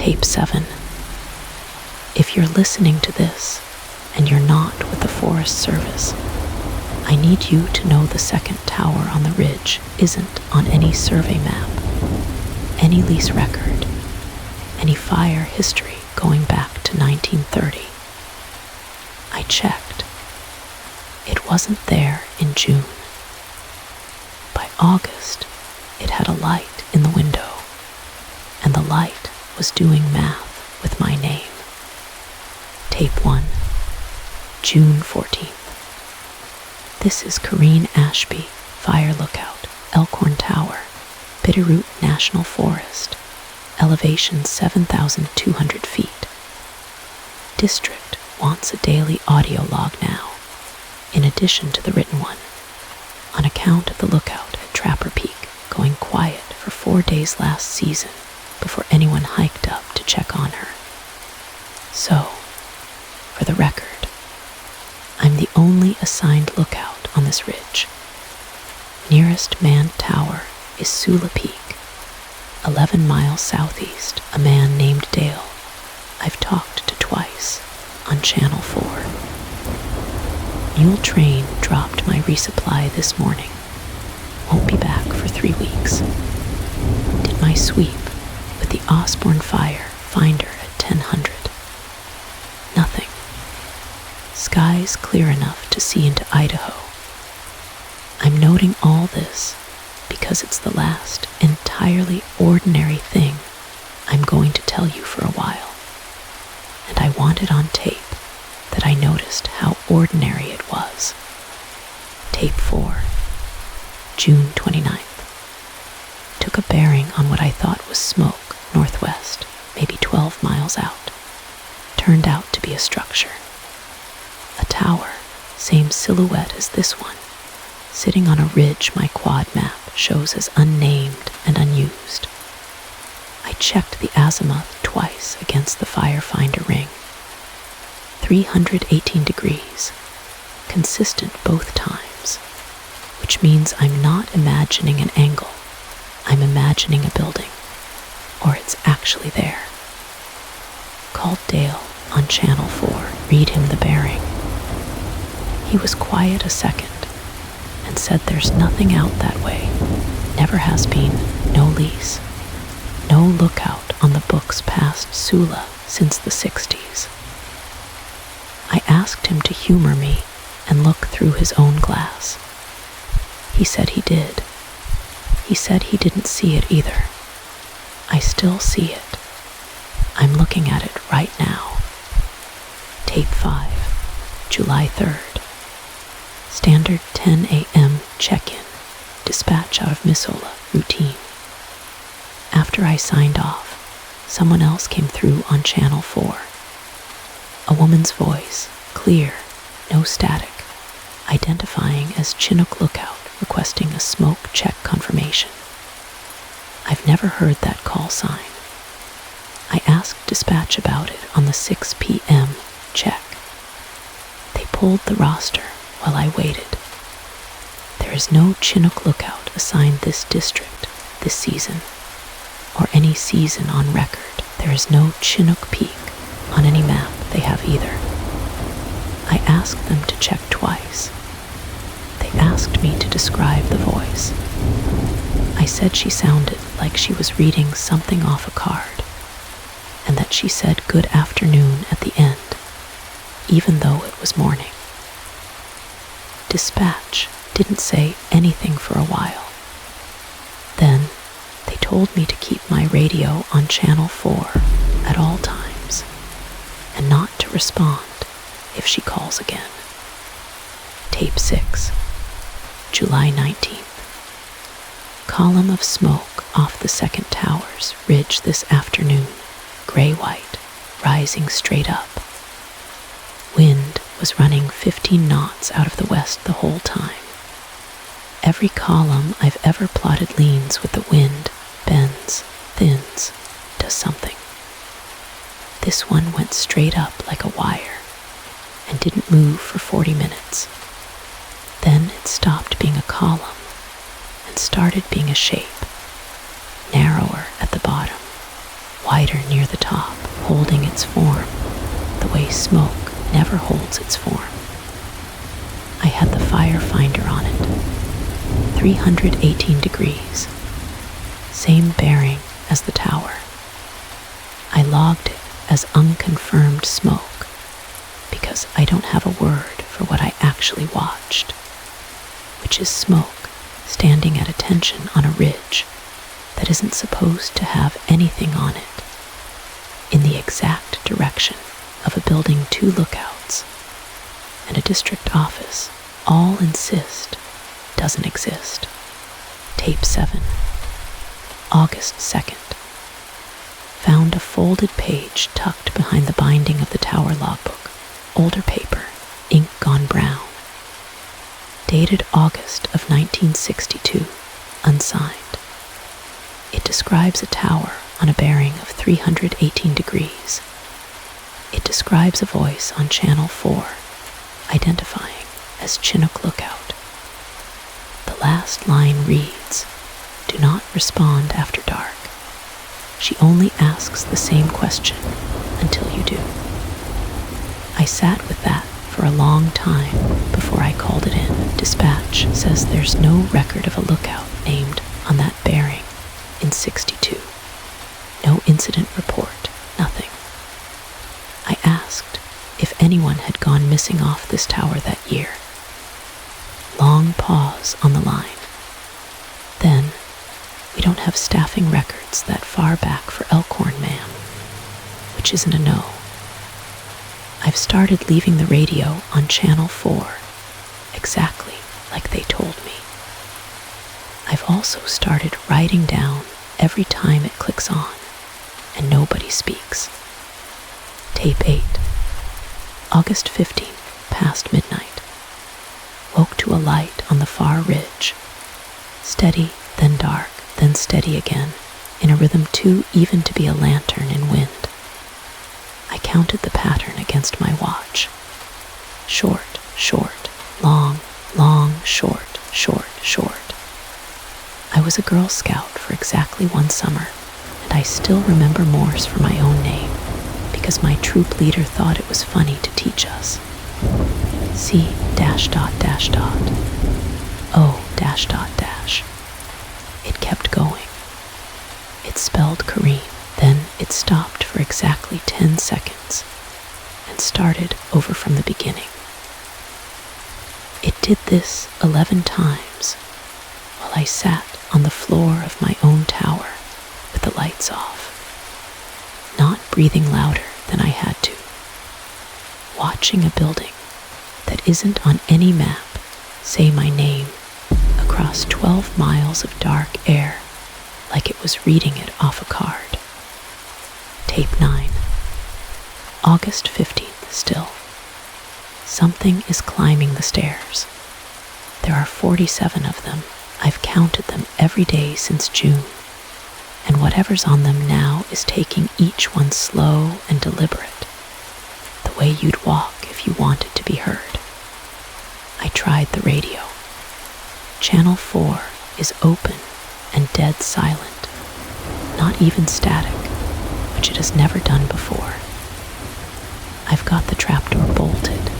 Tape 7. If you're listening to this and you're not with the Forest Service, I need you to know the second tower on the ridge isn't on any survey map, any lease record, any fire history going back to 1930. I checked. It wasn't there in June. By August, it had a light in the window, and the light was doing math with my name. Tape 1, June 14th. This is Corrine Ashby, Fire Lookout, Elkhorn Tower, Bitterroot National Forest, elevation 7,200 feet. District wants a daily audio log now, in addition to the written one, on account of the lookout at Trapper Peak going quiet for 4 days last season before anyone hiked up to check on her. So, for the record, I'm the only assigned lookout on this ridge. Nearest manned tower is Sula Peak, 11 miles southeast. A man named Dale I've talked to twice on Channel 4. Mule train dropped my resupply this morning. Won't be back for 3 weeks. Did my sweep with the Osborne Fire find her at 1000. Nothing. Skies clear enough to see into Idaho. I'm noting all this because it's the last entirely ordinary thing I'm going to tell you for a while. And I want it on tape that I noticed how ordinary it was. Tape 4, June 29th. Took a bearing on what I thought was smoke northwest, maybe 12 miles out. Turned out to be a structure. A tower, same silhouette as this one, sitting on a ridge my quad map shows as unnamed and unused. I checked the azimuth twice against the Firefinder ring. 318 degrees, consistent both times, which means I'm not imagining an angle. I'm imagining a building, or it's actually there. Called Dale on Channel 4, read him the bearing. He was quiet a second and said there's nothing out that way, never has been, no lease, no lookout on the books past Sula since the 60s. I asked him to humor me and look through his own glass. He said he did. He said he didn't see it either. I still see it. I'm looking at it right now. Tape 5, July 3rd. Standard 10 a.m. check-in, dispatch out of Missoula, routine. After I signed off, someone else came through on Channel 4. A woman's voice, clear, no static, identifying as Chinook Lookout, requesting a smoke check confirmation. I've never heard that call sign. I asked dispatch about it on the 6 p.m. check. They pulled the roster while I waited. There is no Chinook Lookout assigned this district this season, or any season on record. There is no Chinook Peak on any map they have either. I asked them to check twice. They asked me to describe the voice. I said she sounded like she was reading something off a card, and that she said good afternoon at the end, even though it was morning. Dispatch didn't say anything for a while. Then they told me to keep my radio on Channel 4 at all times, and not to respond if she calls again. Tape 6, July 19th. Column of smoke off the second tower's ridge this afternoon, gray-white, rising straight up. Wind was running 15 knots out of the west the whole time. Every column I've ever plotted leans with the wind, bends, thins, does something. This one went straight up like a wire and didn't move for 40 minutes. Then it stopped being a column and started being a shape, narrower at the bottom, wider near the top, holding its form, the way smoke never holds its form. I had the fire finder on it, 318 degrees, same bearing as the tower. I logged it as unconfirmed smoke because I don't have a word for what I actually watched, which is smoke standing at attention on a ridge that isn't supposed to have anything on it, in the exact direction of a building 2 lookouts and a district office all insist doesn't exist. Tape 7, August 2nd. Found a folded page tucked behind the binding of the tower logbook, older paper, ink gone brown. Dated August of 1962, unsigned. It describes a tower on a bearing of 318 degrees. It describes a voice on Channel 4, identifying as Chinook Lookout. The last line reads, "Do not respond after dark. She only asks the same question until you do." I sat with that for a long time before I called it in. Dispatch says there's no record of a lookout named on that bearing in 62. No incident report, nothing. I asked if anyone had gone missing off this tower that year. Long pause on the line. Then, we don't have staffing records that far back for Elkhorn, ma'am, which isn't a no. I've started leaving the radio on Channel 4, exactly like they told me. I've also started writing down every time it clicks on, and nobody speaks. Tape 8, August 15th, past midnight. Woke to a light on the far ridge. Steady, then dark, then steady again, in a rhythm too even to be a lantern in wind. I counted the pattern against my watch. Short, short, long, long, short, short, short. I was a Girl Scout for exactly 1 summer, and I still remember Morse for my own name, because my troop leader thought it was funny to teach us. C dash dot dash dot. O dash dot dash. It kept going. It spelled Kareem, then it stopped for exactly 10 seconds and started over from the beginning. It did this 11 times while I sat on the floor of my own tower with the lights off, not breathing louder than I had to, watching a building that isn't on any map say my name across 12 miles of dark air like it was reading it off a card. Tape 9, August 15th still. Something is climbing the stairs. There are 47 of them. I've counted them every day since June, and whatever's on them now is taking each one slow and deliberate, the way you'd walk if you wanted to be heard. I tried the radio. Channel 4 is open and dead silent, not even static, which it has never done before. I've got the trapdoor bolted,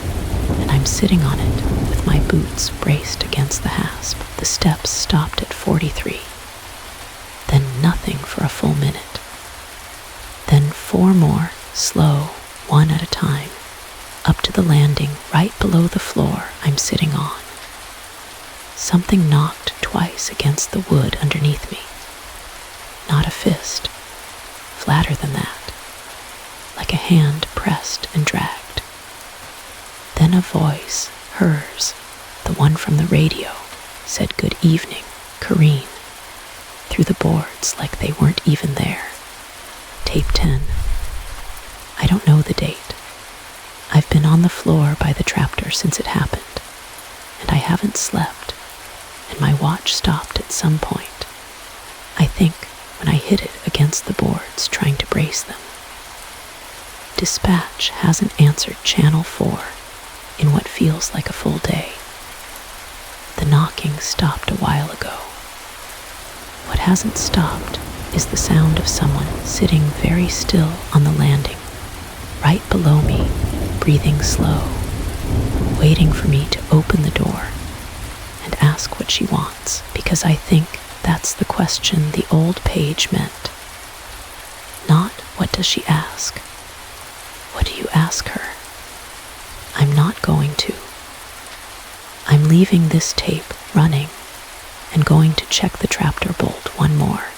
and I'm sitting on it with my boots braced against the hasp. The steps stopped at 43. Then nothing for a full minute. Then 4 more, slow, one at a time, up to the landing right below the floor I'm sitting on. Something knocked twice against the wood underneath me. Not a fist, flatter than that, like a hand pressed and dragged. Then a voice, hers, the one from the radio, said "Good evening, Kareen," through the boards like they weren't even there. Tape 10. I don't know the date. I've been on the floor by the trapdoor since it happened, and I haven't slept, and my watch stopped at some point. I think when I hit it against the boards trying to brace them. Dispatch hasn't answered Channel 4 in what feels like a full day. The knocking stopped a while ago. What hasn't stopped is the sound of someone sitting very still on the landing, right below me, breathing slow, waiting for me to open the door and ask what she wants, because I think that's the question the old page meant. Not what does she ask? What do you ask her? I'm not going to. I'm leaving this tape running and going to check the trapdoor bolt one more